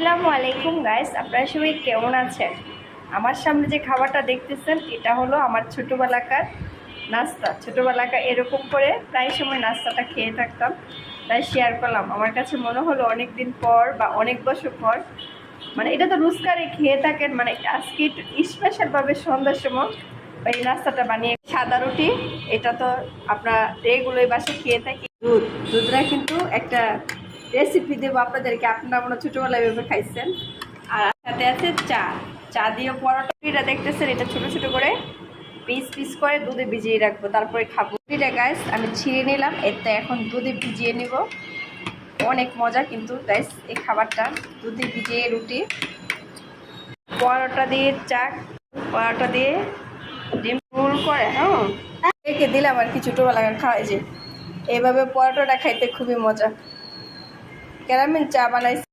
আসসালামু আলাইকুম গাইস, আপনারা সবাই কেমন আছেন? আমার সামনে যে খাবারটা দেখতেছেন এটা হলো আমার ছোটোবেলাকার নাস্তা। ছোটোবেলাকার এরকম করে প্রায় সময় নাস্তাটা খেয়ে থাকতাম, তাই শেয়ার করলাম। আমার কাছে মনে হলো অনেক দিন পর বা অনেক বছর পর, মানে এটা তো রোজকারে খেয়ে থাকেন, মানে আজকে একটু স্পেশালভাবে সন্ধ্যার সময় এই নাস্তাটা বানিয়ে। সাদা রুটি, এটা তো আপনারা রেগুলার বাসে খেয়ে থাকি। দুধটা কিন্তু একটা রেসিপি দেবো আপনাদেরকে, আপনারা মনে ছোটোবেলায় এভাবে খাইছেন। আর সাথে আছে চা। চা দিয়ে পরোটা দেখতেছেন, এটা ছোটো ছোটো করে পিস পিস করে দুধে ভিজিয়ে রাখবো, তারপরে খাবো। রুটিটা গাইস আমি ছিঁড়ে নিলাম, এতে এখন দুধে ভিজিয়ে নিব। অনেক মজা কিন্তু গাইস এই খাবারটা, দুধে ভিজিয়ে রুটি, পরোটা দিয়ে চা, পরোটা দিয়ে ডিম রোল করে। হ্যাঁ, রেখে দিলাম আর কি, ছোটোবেলা খাওয়াই যে এইভাবে পরোটাটা খাইতে খুবই মজা। ক্যারামেল চা বানাইছি।